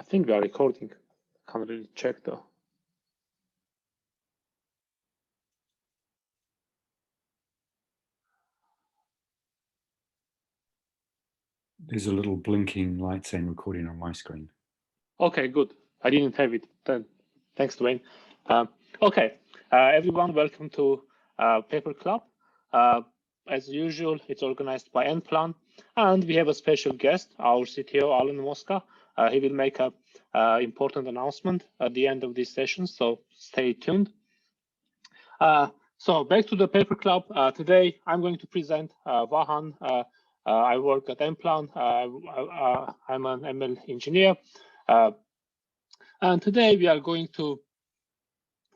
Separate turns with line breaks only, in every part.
think we are recording. Can't really check though.
There's a little blinking light saying recording on my screen.
Okay, good. I didn't have it then. Thanks, Dwayne. Okay, everyone, welcome to Paper Club. As usual, it's organized by NPlan, and we have a special guest, our CTO, Alan Mosca. He will make an important announcement at the end of this session, so stay tuned. So back to the Paper Club. Today, I'm going to present Vahan. I work at NPlan. I'm an ML engineer. And today we are going to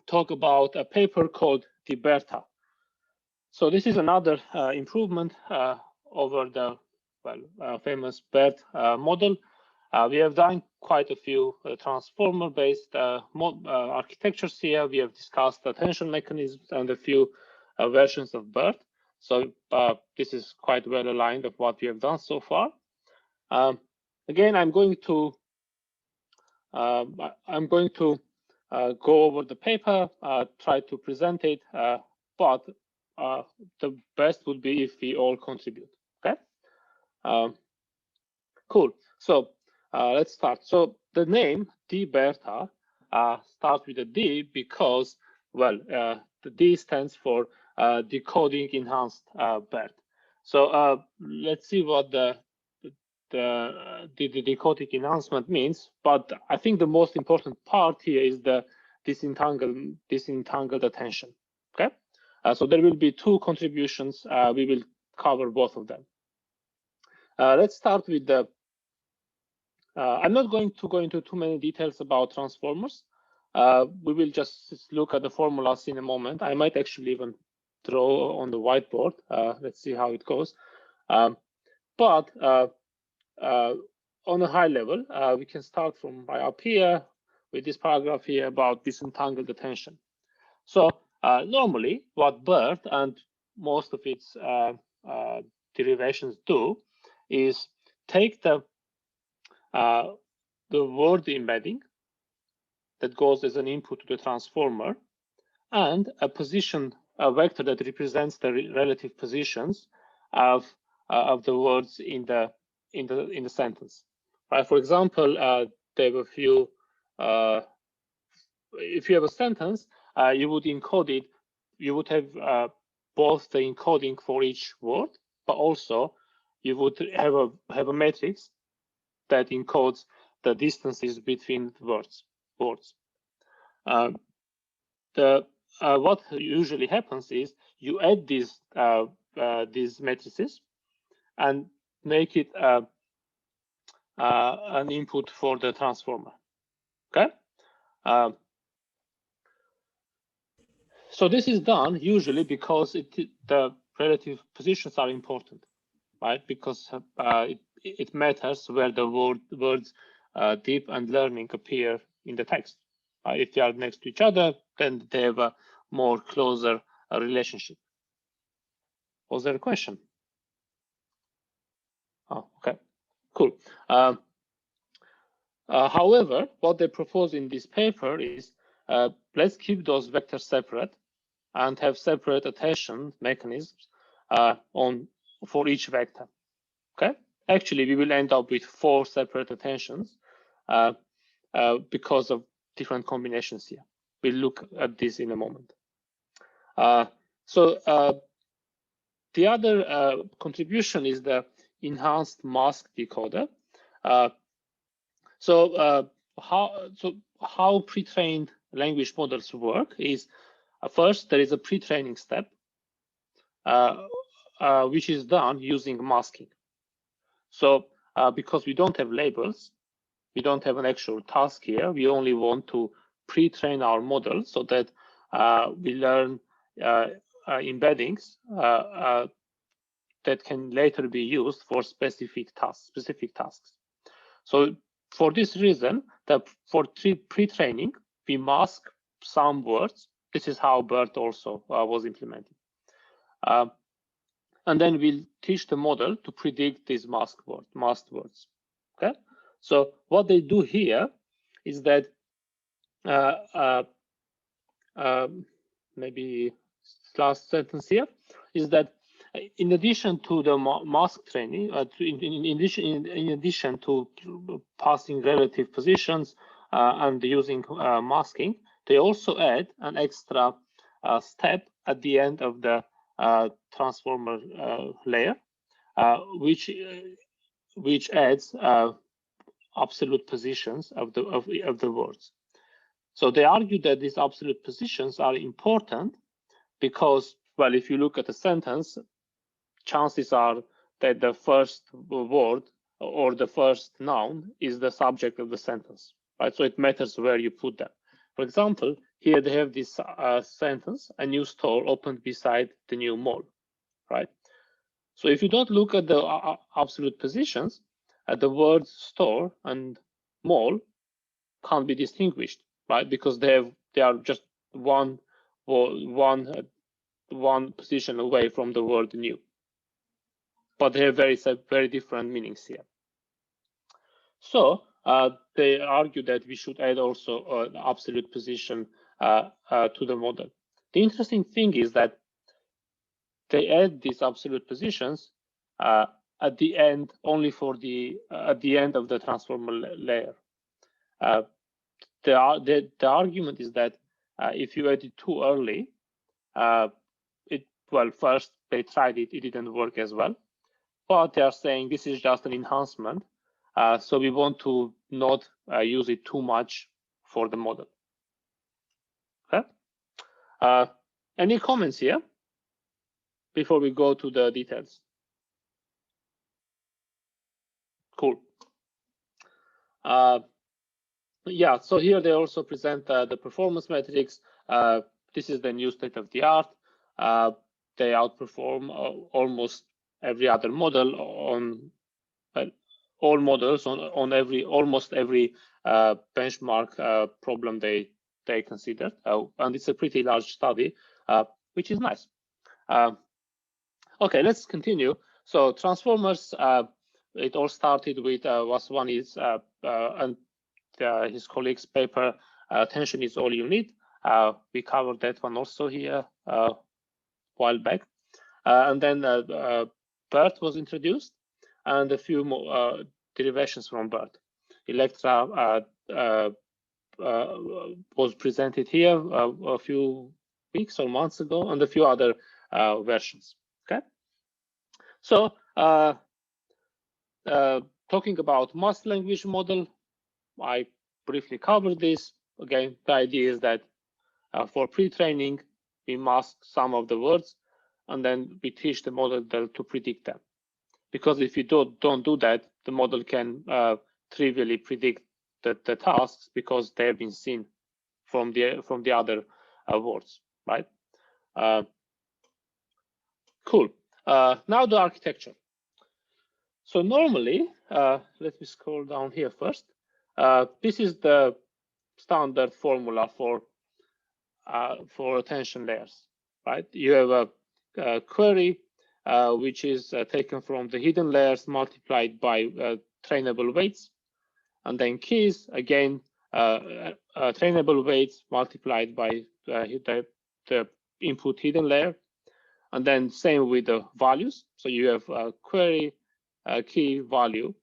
talk about a paper called DEBERTA. So this is another improvement over the famous BERT model. We have done quite a few transformer-based architectures here. We have discussed attention mechanisms and a few versions of BERT. So this is quite well aligned of what we have done so far. Again, I'm going to go over the paper, try to present it, but the best would be if we all contribute. Okay. Cool. So let's start. So the name DEBERTA starts with a D because, well, the D stands for Decoding-enhanced BERT. So let's see what the decoding enhancement means, but I think the most important part here is the disentangled attention. Okay, so there will be two contributions. We will cover both of them. Let's start with the. I'm not going to go into too many details about transformers. We will just look at the formulas in a moment. I might actually even draw on the whiteboard. Let's see how it goes. But on a high level, we can start from right up here with this paragraph here about disentangled attention. So normally what BERT and most of its derivations do is take the word embedding that goes as an input to the transformer and a vector that represents the relative positions of the words in the sentence. Right? For example, there have a few. If you have a sentence, you would encode it. You would have both the encoding for each word, but also you would have a matrix that encodes the distances between words. What usually happens is you add these matrices and make it an input for the transformer. Okay. So this is done usually because the relative positions are important, right? Because it matters where the words deep and learning appear in the text. If they are next to each other, then they have a more closer relationship. Was there a question? Oh, okay, cool. However, what they propose in this paper is let's keep those vectors separate and have separate attention mechanisms for each vector. Okay. Actually, we will end up with 4 separate attentions because of different combinations here. We'll look at this in a moment. So the other contribution is the enhanced mask decoder. So how pre-trained language models work is first there is a pre-training step which is done using masking. So because we don't have labels, we don't have an actual task here, we only want to pre-train our model so that we learn embeddings that can later be used for specific tasks. So for this reason, for pre-training, we mask some words. This is how BERT also was implemented. And then we'll teach the model to predict these masked words. Okay. So what they do here is that maybe last sentence here is that in addition to the mask training, in addition to passing relative positions and using masking, they also add an extra step at the end of the transformer layer, which adds absolute positions of the words. So they argue that these absolute positions are important because, well, if you look at a sentence, chances are that the first word or the first noun is the subject of the sentence, right? So it matters where you put them. For example, here they have this sentence: a new store opened beside the new mall, right? So if you don't look at the absolute positions, the words store and mall can't be distinguished, right? Because they are just one position away from the word new, but they have very different meanings here. So they argue that we should add also an absolute position to the model. The interesting thing is that they add these absolute positions at the end, only for at the end of the transformer layer. The argument is that if you add it too early, well, first they tried it, it didn't work as well, but they are saying this is just an enhancement, so we want to not use it too much for the model. Okay. Any comments here before we go to the details? Cool. Yeah, so here they also present the performance metrics. This is the new state of the art. They outperform almost every other model on all models on almost every benchmark problem they considered, and it's a pretty large study, which is nice. Okay, let's continue. So transformers, it all started with Hovhannisyan and his colleagues' paper, attention is all you need. We covered that one also here a while back. And then BERT was introduced, and a few more derivations from BERT. Electra was presented here a few weeks or months ago, and a few other versions. Okay, so talking about masked language model, I briefly covered this. Again, the idea is that for pre-training, we mask some of the words, and then we teach the model to predict them. Because if you don't do that, the model can trivially predict the tasks because they have been seen from the other words, right? Cool. Now the architecture. So normally, let me scroll down here first. This is the standard formula for attention layers, right? You have a query which is taken from the hidden layers multiplied by trainable weights, and then keys, again, trainable weights multiplied by the input hidden layer, and then same with the values. So you have a query, key, value,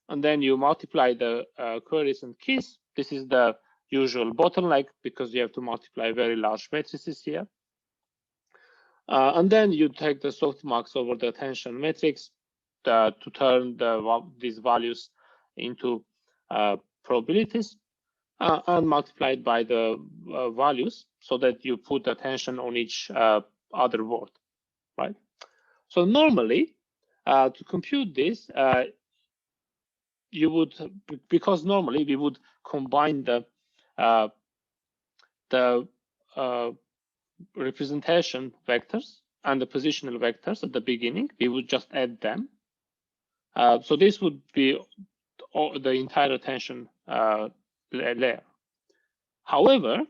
and then you multiply the queries and keys. This is the usual bottleneck because you have to multiply very large matrices here. And then you take the softmax over the attention matrix to turn these values into probabilities and multiply it by the values so that you put attention on each other word, right? So normally, to compute this, you would, because normally we would combine the representation vectors and the positional vectors at the beginning. We would just add them. So this would be the entire attention layer. However,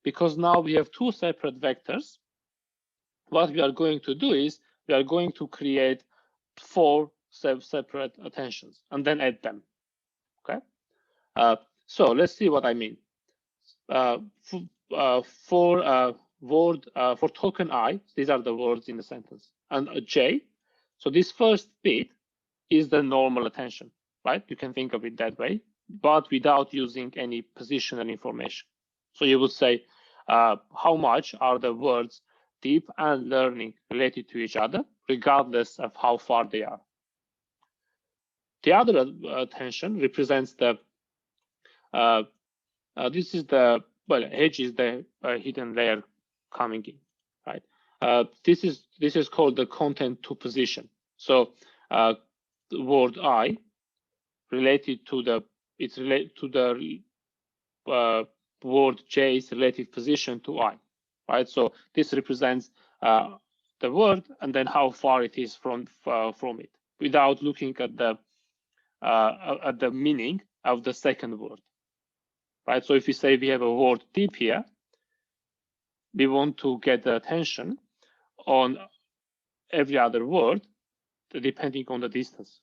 because now we have two separate vectors, what we are going to do is we are going to create 4 separate attentions and then add them. Okay. So let's see what I mean. For token I, these are the words in the sentence, and a J. So this first bit is the normal attention, right? You can think of it that way, but without using any positional information. So you would say, how much are the words deep and learning related to each other, regardless of how far they are. The other attention represents the, this is the, well, edge is the hidden layer coming in, right? This is called the content to position. So the word I related to the, it's related to the word J's relative position to I, right? So this represents the word and then how far it is from it, without looking at the meaning of the second word, right? So if we say we have a word deep here, we want to get the attention on every other word depending on the distance,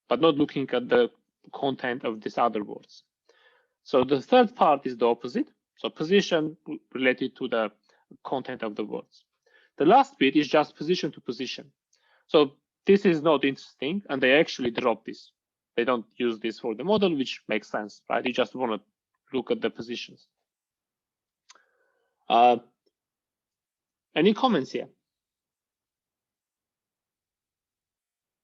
but not looking at the content of these other words. So the third part is the opposite. So position related to the content of the words. The last bit is just position to position. So this is not interesting, and they actually drop this. They don't use this for the model, which makes sense, right? You just want to look at the positions. Any comments here?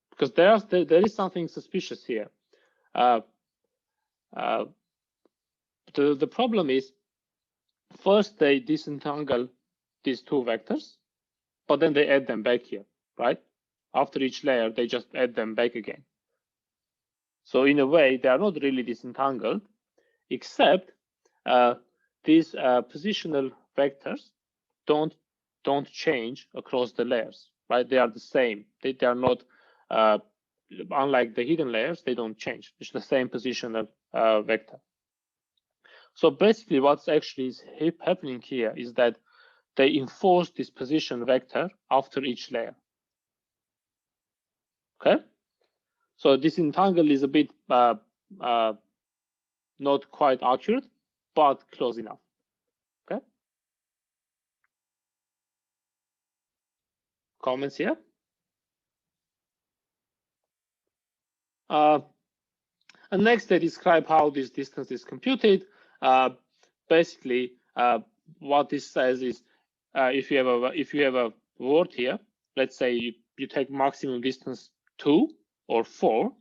Because there is something suspicious here. The problem is, first they disentangle these two vectors, but then they add them back here, right? After each layer, they just add them back again. So in a way, they are not really disentangled, except these positional vectors don't change across the layers, right? They are the same. They are not, unlike the hidden layers, they don't change. It's the same positional vector. So basically what's actually happening here is that they enforce this position vector after each layer. Okay, so disentangle is a bit not quite accurate, but close enough. Okay, comments here? And next they describe how this distance is computed. Basically, what this says is, if you have a word here, let's say you take maximum distance 2 or 4,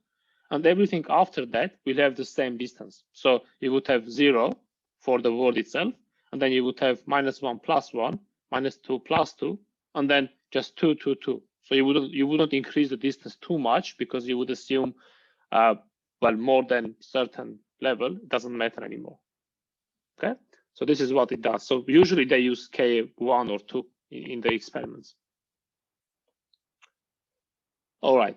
and everything after that will have the same distance. So you would have 0 for the word itself, and then you would have -1 + 1, -2 + 2, and then just 2, 2, 2. So you wouldn't increase the distance too much, because you would assume well, more than certain level, it doesn't matter anymore. Okay, so this is what it does. So usually they use K1 or 2 in the experiments. All right.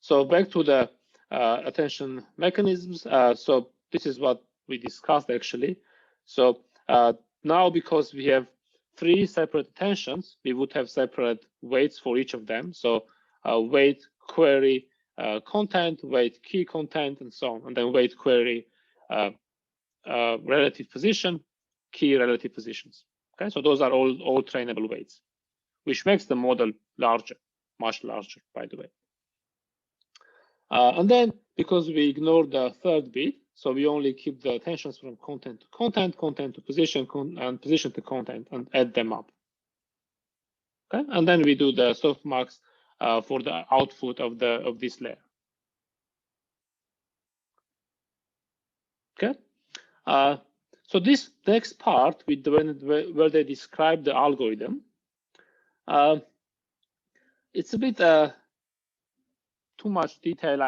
So back to the attention mechanisms. So this is what we discussed actually. So now, because we have 3 separate attentions, we would have separate weights for each of them. So weight, query, content, weight, key content, and so on, and then weight, query, relative position, key, relative positions. Okay, so those are all trainable weights, which makes the model larger, much larger, by the way. And then, because we ignore the third bit, so we only keep the attentions from content to content, content to position, and position to content, and add them up. Okay, and then we do the softmax for the output of this layer. Okay, so this next part with where they describe the algorithm, it's a bit too much detail.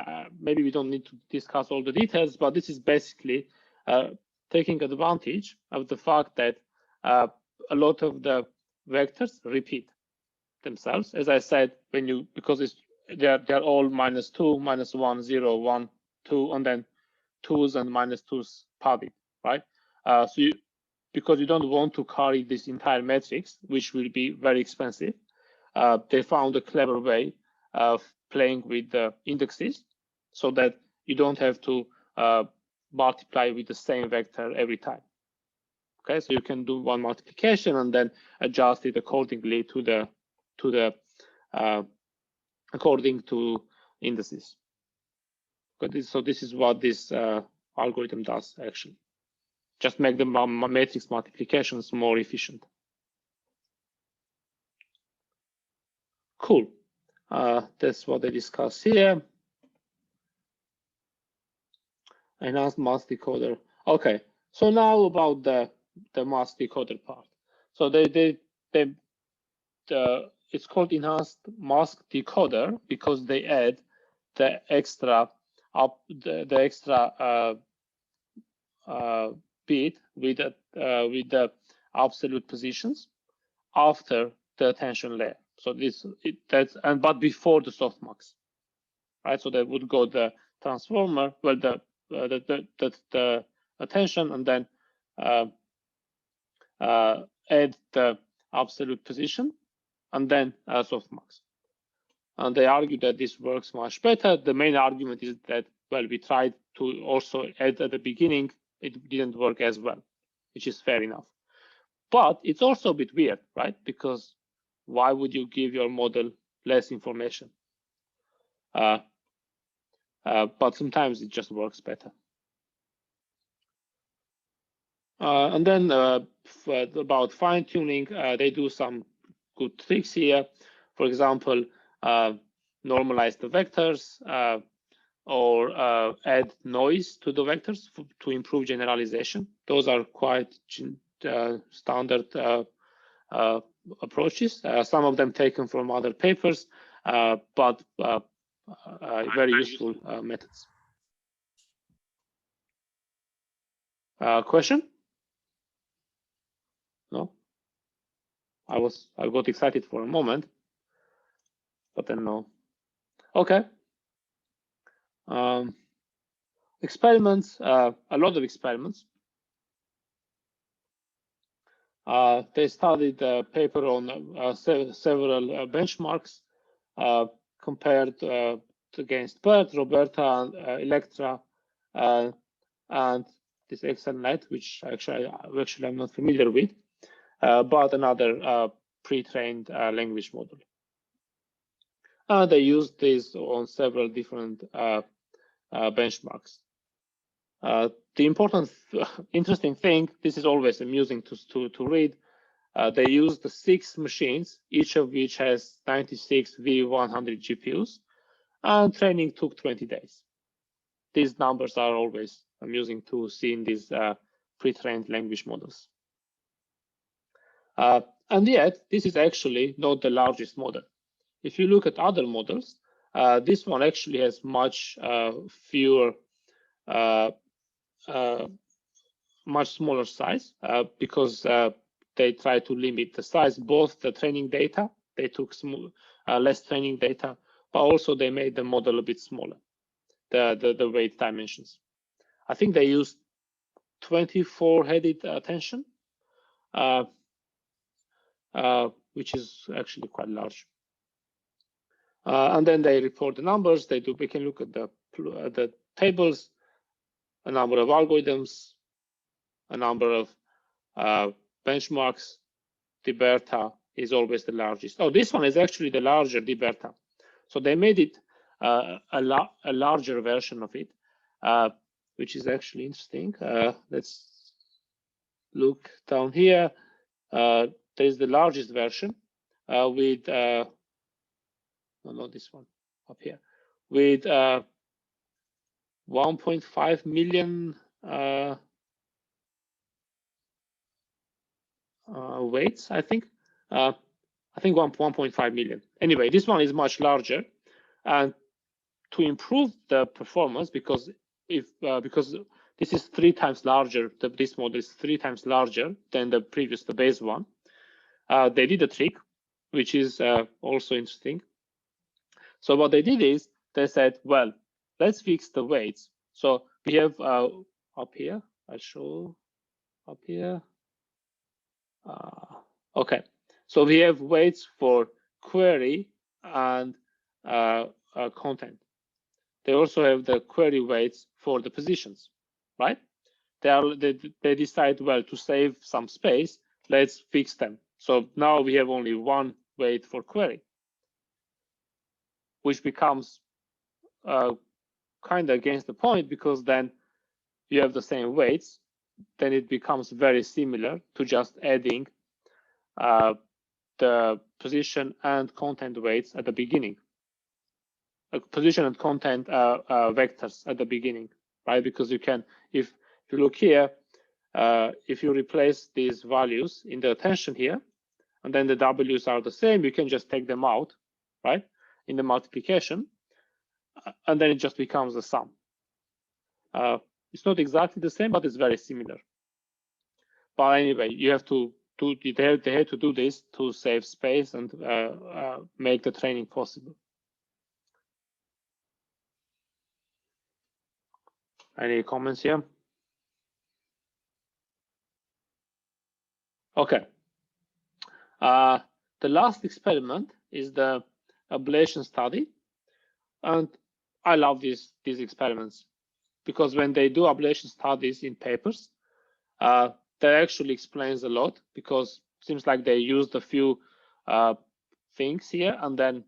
Maybe we don't need to discuss all the details, but this is basically taking advantage of the fact that a lot of the vectors repeat themselves. As I said, because they're all -2, -1, 0, 1, 2, and then 2s and -2s padded, right? So because you don't want to carry this entire matrix, which will be very expensive, they found a clever way of playing with the indexes, so that you don't have to multiply with the same vector every time. Okay, so you can do one multiplication and then adjust it accordingly to the according to indices. So this is what this algorithm does actually. Just make the matrix multiplications more efficient. Cool. That's what they discuss here. Enhanced mask decoder. Okay, so now about the mask decoder part. So it's called enhanced mask decoder because they add the extra bit with the absolute positions after the attention layer. So but before the softmax, right? So they would go the transformer, well, the attention, and then add the absolute position, and then softmax. And they argue that this works much better. The main argument is that, well, we tried to also add at the beginning, it didn't work as well, which is fair enough. But it's also a bit weird, right? Because why would you give your model less information? But sometimes it just works better. And then about fine tuning, they do some good tricks here. For example, normalize the vectors or add noise to the vectors to improve generalization. Those are quite standard approaches. Some of them taken from other papers, but very useful methods. Question? No? I got excited for a moment, but then no. Okay. Experiments, a lot of experiments. They studied a paper on several benchmarks compared against BERT, Roberta, and Electra, and this XLNet, which actually I'm not familiar with, but another pre-trained language model. They used this on several different benchmarks. The important, interesting thing, this is always amusing to read. They used the 6 machines, each of which has 96 V100 GPUs, and training took 20 days. These numbers are always amusing to see in these pre-trained language models. And yet, this is actually not the largest model. If you look at other models, this one actually has much fewer, much smaller size because they try to limit the size, both the training data, they took less training data, but also they made the model a bit smaller, the weight dimensions. I think they used 24-headed attention, which is actually quite large. And then they report the numbers. We can look at the tables, a number of algorithms, a number of benchmarks. DEBERTA is always the largest. Oh, this one is actually the larger DEBERTA. So they made it a larger version of it, which is actually interesting. Let's look down here. There's the largest version with, no, not this one, up here, with 1.5 million weights, I think. I think 1.5 million. Anyway, this one is much larger, and to improve the performance, because this is 3 times larger, this model is 3 times larger than the base one. They did a trick, which is also interesting. So what they did is they said, well, let's fix the weights. So we have up here, I'll show up here. Okay, so we have weights for query and content. they also have the query weights for the positions, right? They decide, well, to save some space, let's fix them. So now we have only one weight for query, which becomes kind of against the point, because then you have the same weights, then it becomes very similar to just adding the position and content weights at the beginning. Position and content vectors at the beginning, right? Because you can, if you look here, if you replace these values in the attention here, and then the W's are the same, you can just take them out, right, in the multiplication, and then it just becomes a sum. It's not exactly the same, but it's very similar. But anyway, you have to do, they had to do this to save space and make the training possible. Any comments here? Okay. The last experiment is the ablation study, and I love these experiments because when they do ablation studies in papers, that actually explains a lot, because it seems like they used a few things here and then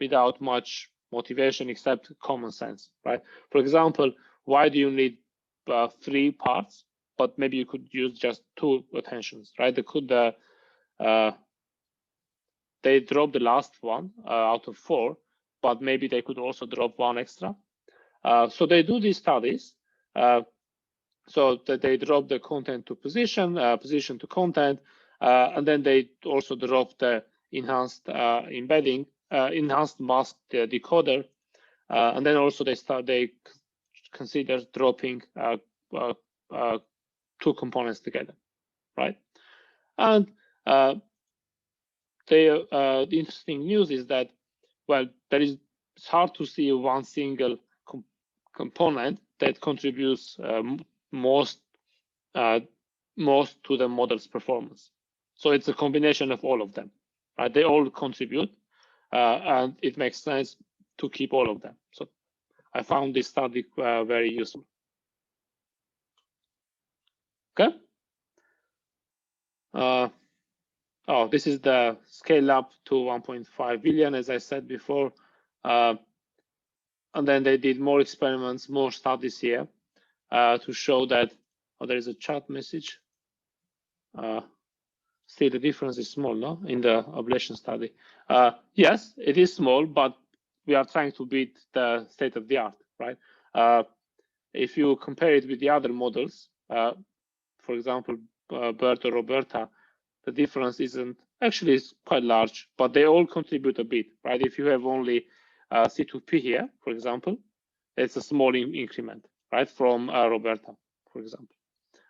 without much motivation except common sense, right? For example, why do you need 3 parts, but maybe you could use just 2 attentions, right? They could they drop the last one out of 4, but maybe they could also drop 1 extra. So they do these studies so that they drop the content to position, position to content, and then they also drop the enhanced embedding, enhanced mask decoder, and then also they consider dropping 2 components together, right? And the interesting news is that, well, it's hard to see one single component that contributes most to the model's performance. So it's a combination of all of them, right? They all contribute, and it makes sense to keep all of them. So I found this study very useful. Okay. Oh, this is the scale up to 1.5 billion, as I said before. And then they did more experiments, more studies here to show that, oh, there is a chat message. Still, the difference is small, no? In the ablation study. Yes, it is small, but we are trying to beat the state of the art, right? If you compare it with the other models, for example, BERT or ROBERTA, the difference isn't actually is quite large, but they all contribute a bit, right? If you have only C2P here, for example, it's a small increment, right, from ROBERTA, for example.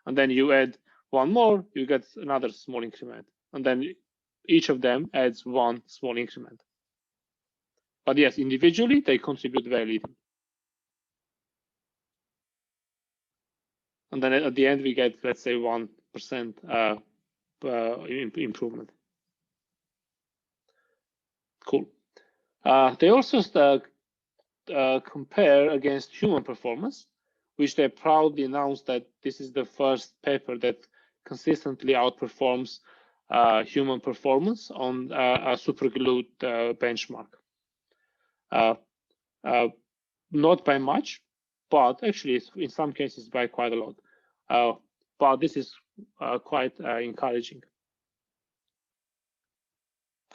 And then you add 1 more, you get another small increment. And then each of them adds 1 small increment. But yes, individually, they contribute very little. And then at the end, we get, let's say, 1% improvement. Cool. They also compare against human performance, which they proudly announced that this is the first paper that consistently outperforms human performance on a Superglue benchmark. Not by much, but actually in some cases by quite a lot. But this is quite encouraging.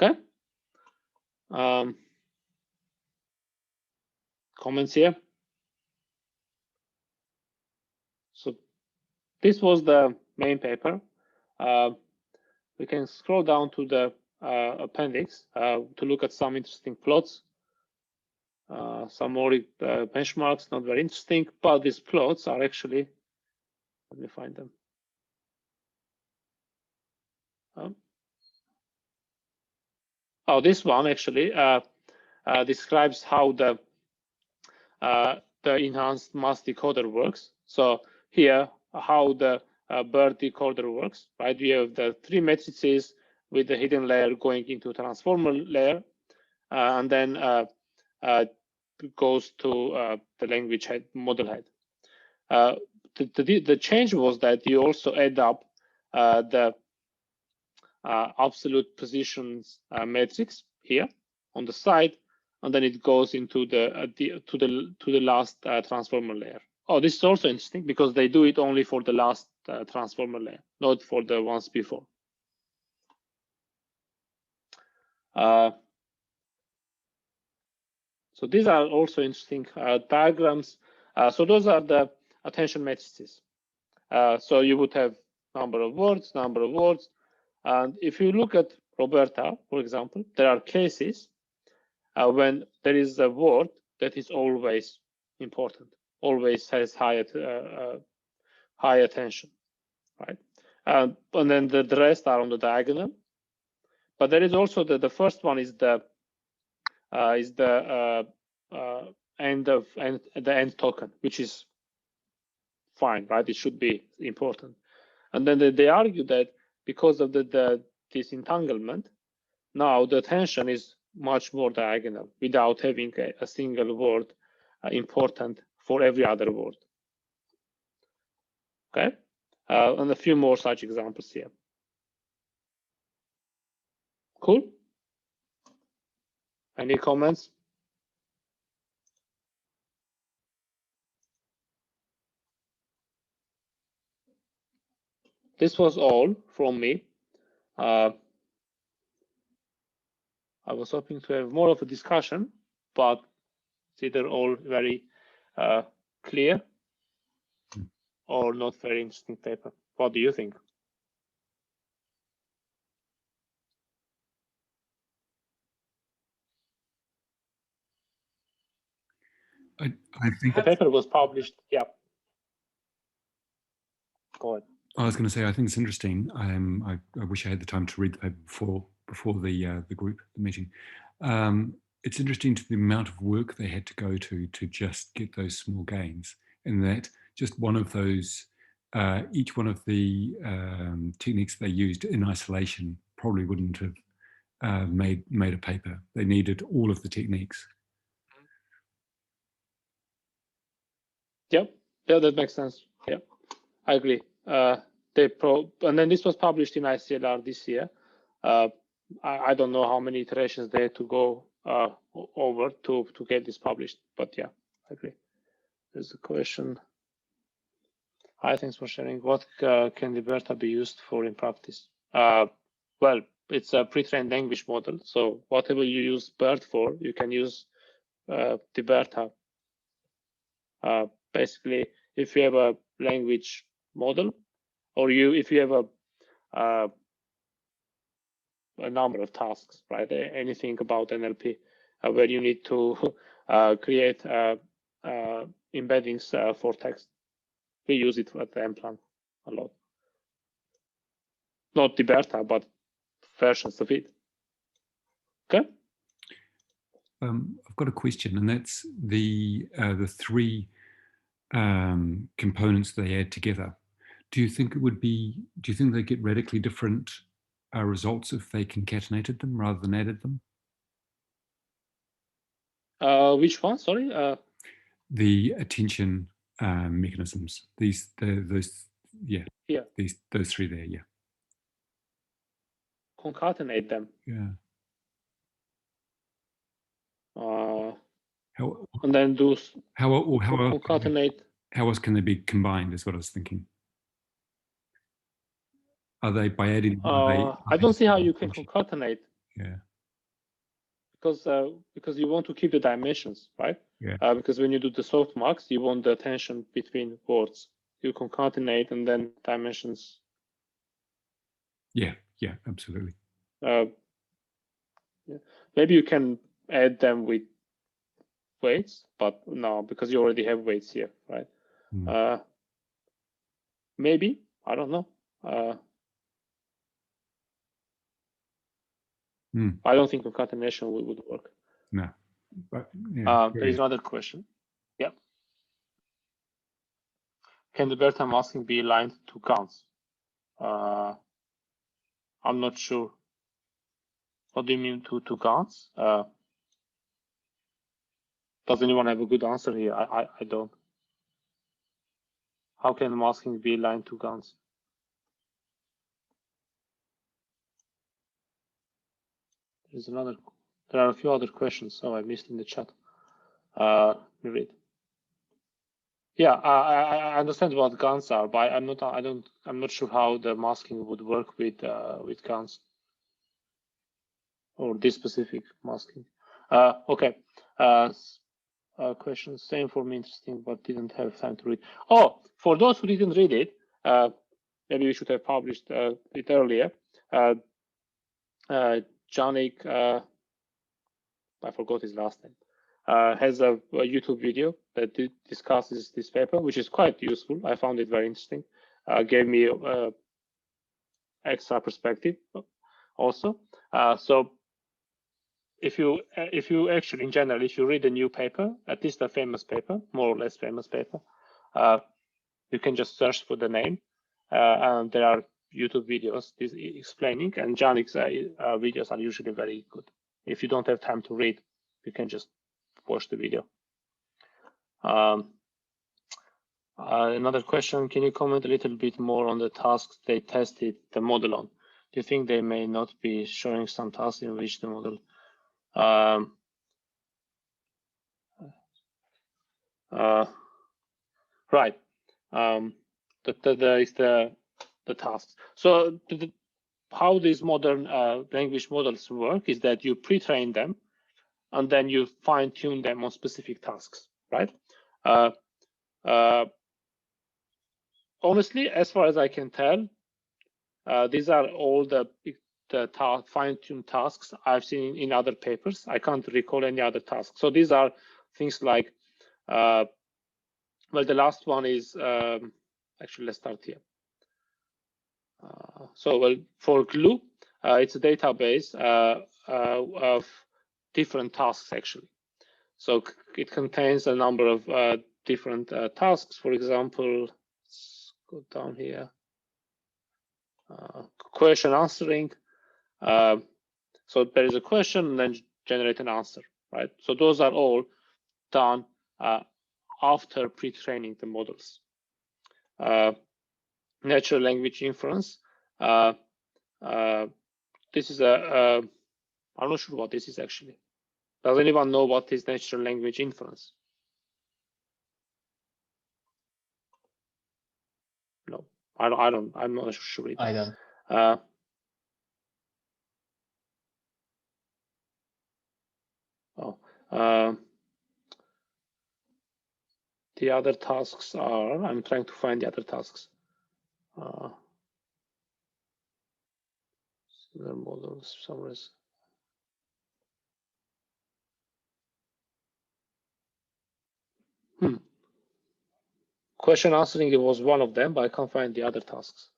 Okay. Comments here? So this was the main paper. We can scroll down to the appendix to look at some interesting plots. Some more benchmarks, not very interesting, but these plots are actually, let me find them. Oh, this one actually describes how the enhanced mask decoder works. So here, how the BERT decoder works, right? We have the 3 matrices with the hidden layer going into transformer layer, and then goes to the language head, model head. The change was that you also add up the absolute positions matrix here on the side, and then it goes into the last transformer layer. Oh, this is also interesting because they do it only for the last transformer layer, not for the ones before. So these are also interesting diagrams. So those are the attention matrices. So you would have number of words, and if you look at Roberta, for example, there are cases when there is a word that is always important, always has high attention, right? And then the rest are on the diagonal. But there is also the first one is the end token, which is fine, right? It should be important. And then they argue that because of the disentanglement, now the attention is much more diagonal without having a single word important for every other word. Okay, and a few more such examples here. Cool. Any comments? This was all from me. I was hoping to have more of a discussion, but it's either all very clear or not very interesting paper. What do you think?
I think
the paper was published. Yeah. Go ahead.
I was going to say, I think it's interesting. I wish I had the time to read the paper before the group, the meeting. It's interesting to the amount of work they had to go to just get those small gains, and that just one of those, each one of the techniques they used in isolation probably wouldn't have made a paper. They needed all of the techniques.
Yep. Yeah, that makes sense. Yeah, I agree. And then this was published in ICLR this year. I don't know how many iterations they had to go over to get this published, but yeah, I agree. There's a question. Hi, thanks for sharing. What can DEBERTA be used for in practice? Well, it's a pre-trained language model, so whatever you use BERT for, you can use DEBERTA. Basically, if you have a language model, or if you have a number of tasks, right? Anything about NLP where you need to create embeddings for text. We use it at the M-Plan a lot. Not DEBERTA, but versions of it. Okay.
I've got a question, and that's the three components they add together. Do you think it would be? Do you think they get radically different results if they concatenated them rather than added them?
Which one? Sorry.
The attention mechanisms. Those three there. Yeah.
Concatenate them.
Yeah.
And then do
concatenate. How else can they be combined? Is what I was thinking. Are they by adding?
I don't see how you can concatenate.
Yeah.
Because you want to keep the dimensions, right?
Yeah.
Because when you do the softmax, you want the attention between words. You concatenate and then dimensions.
Yeah. Yeah. Absolutely.
Yeah. Maybe you can add them with weights, but no, because you already have weights here, right? Maybe, I don't know. I don't think concatenation would work.
No, but yeah,
there is another question. Yeah. Can the BERT masking be aligned to counts? I'm not sure. What do you mean to counts? Does anyone have a good answer here? I don't. How can masking be aligned to GANs? There are a few other questions. Oh, I missed in the chat. Let me read. Yeah, I understand what GANs are, but I'm not sure how the masking would work with GANs or this specific masking. Okay. Questions. Same for me, interesting, but didn't have time to read. Oh, for those who didn't read it, maybe we should have published it earlier. Janik, I forgot his last name, has a YouTube video that discusses this paper, which is quite useful. I found it very interesting. Gave me extra perspective also. So if you actually, in general, if you read a new paper, at least a famous paper, more or less famous paper, you can just search for the name, and there are YouTube videos explaining, and Janik's videos are usually very good. If you don't have time to read, you can just watch the video. Another question, can you comment a little bit more on the tasks they tested the model on? Do you think they may not be showing some tasks in which the model right. There is the tasks. So how these modern language models work is that you pre-train them and then you fine-tune them on specific tasks, right? Honestly, as far as I can tell, these are all the fine-tuned tasks I've seen in other papers. I can't recall any other tasks. So these are things like, well, the last one is, actually, let's start here. So, well, for Glue, it's a database of different tasks, actually. So it contains a number of different tasks. For example, let's go down here. Question answering. So there is a question and then generate an answer, right? So those are all done after pre-training the models. Natural language inference. This is I'm not sure what this is actually. Does anyone know what is natural language inference? No, I don't. I'm not sure either.
I don't.
The other tasks are, I'm trying to find the other tasks. Similar models, summaries. Question answering, it was one of them, but I can't find the other tasks.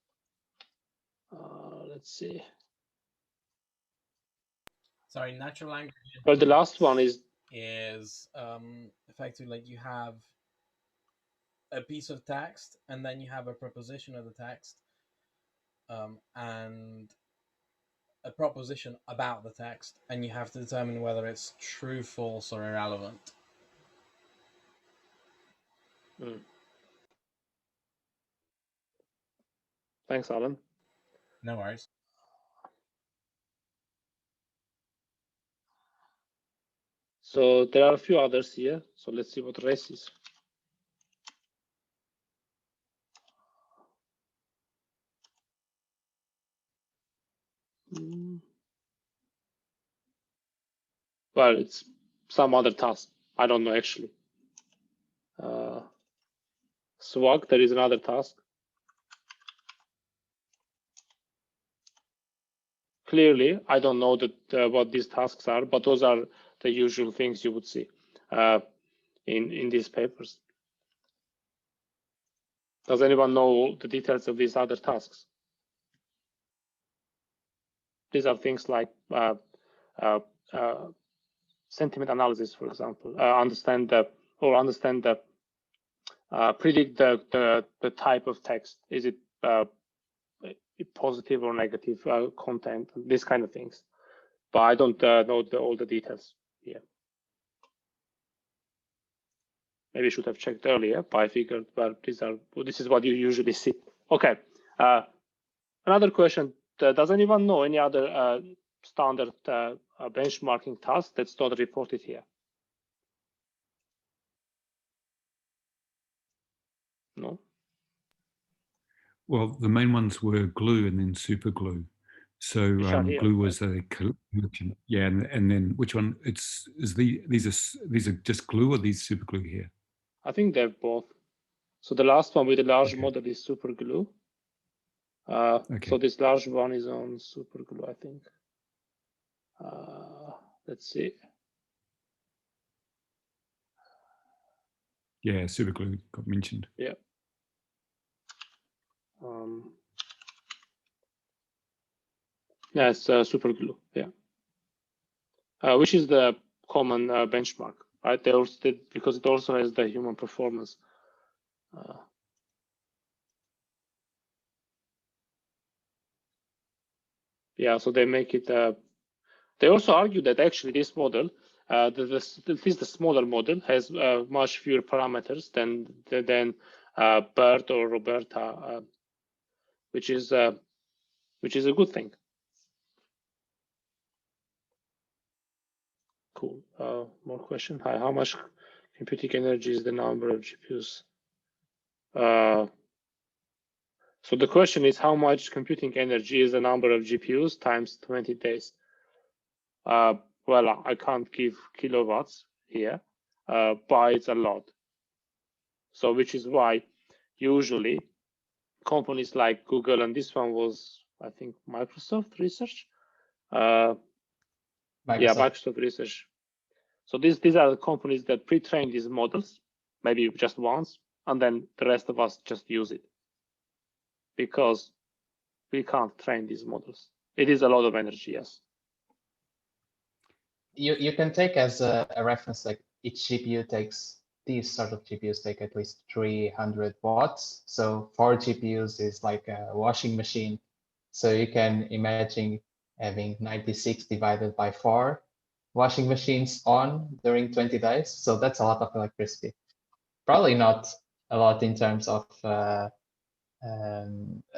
Let's see.
Sorry, natural language.
Well, the last one is
effectively like you have a piece of text and then you have a proposition of the text and a proposition about the text, and you have to determine whether it's true, false, or irrelevant.
Thanks, Alan.
No worries.
So there are a few others here. So let's see what race is. Well, it's some other task. I don't know actually. Swag, there is another task. Clearly, I don't know what these tasks are, but those are the usual things you would see in these papers. Does anyone know the details of these other tasks? These are things like sentiment analysis, for example, predict the type of text. Is it positive or negative content? These kind of things. But I don't know all the details here. Maybe I should have checked earlier, but I figured, well, this is what you usually see. Okay. Another question: does anyone know any other standard benchmarking task that's not reported here? No.
Well, the main ones were glue and then Superglue. So glue was a collection, yeah, and then which one? These are just glue, or these Superglue here?
I think they're both. So the last one with the large model is Superglue. So this large one is on Superglue, I think. Let's see.
Yeah, Superglue got mentioned.
Yeah. Yeah, it's Superglue. Yeah. Which is the common benchmark, right? They also did, because it also has the human performance. Yeah, so they make it. They also argue that actually this model, at least the smaller model, has much fewer parameters than BERT or Roberta, which is a good thing. Cool. More question. Hi, how much computing energy is the number of GPUs? So the question is, how much computing energy is the number of GPUs times 20 days? Well, I can't give kilowatts here, but it's a lot. So which is why usually companies like Google, and this one was, I think, Microsoft Research. Yeah, Microsoft Research. So these are the companies that pre-train these models, maybe just once, and then the rest of us just use it, because we can't train these models. It is a lot of energy, yes.
You can take as a reference, like each CPU takes, these sort of GPUs take at least 300 watts. So 4 GPUs is like a washing machine. So you can imagine having 96 divided by 4 washing machines on during 20 days. So that's a lot of electricity. Probably not a lot in terms of a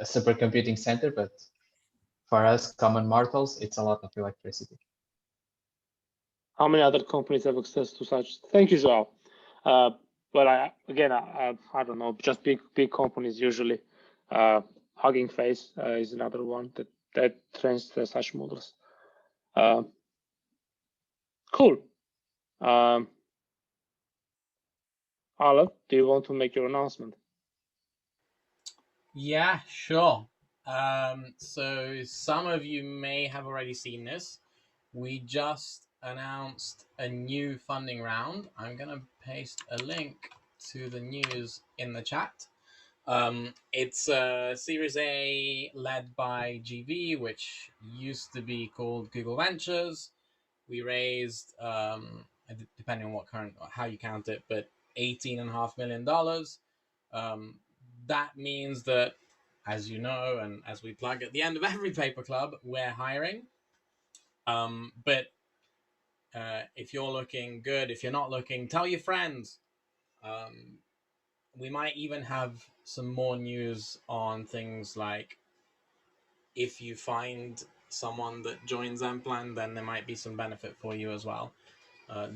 supercomputing center, but for us common mortals, it's a lot of electricity.
How many other companies have access to such? Thank you, Joao. But I don't know, just big companies usually. Hugging Face is another one that trains such models. Cool. Alan, do you want to make your announcement?
Yeah, sure. So some of you may have already seen this. We just announced a new funding round. I'm going to paste a link to the news in the chat. It's a Series A led by GV, which used to be called Google Ventures. We raised, depending on how you count it, but $18.5 million. That means that, as you know, and as we plug at the end of every paper club, we're hiring. But if you're looking good, if you're not looking, tell your friends. We might even have some more news on things like, if you find someone that joins Mplan, then there might be some benefit for you as well.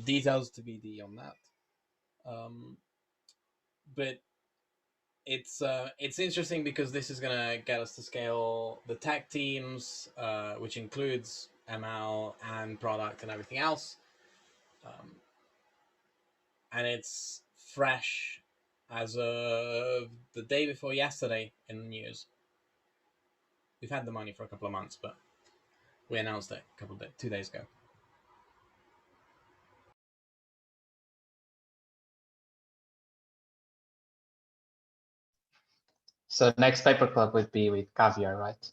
Details to be on that. But it's interesting because this is going to get us to scale the tech teams, which includes ML and product and everything else. And it's fresh as of the day before yesterday in the news. We've had the money for a couple of months, but we announced it 2 days ago.
So next paper club would be with Caviar, right?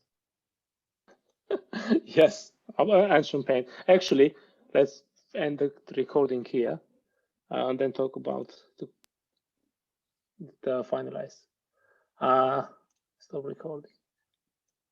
Yes, and champagne. Actually, let's end the recording here and then talk about the finalize. Stop recording.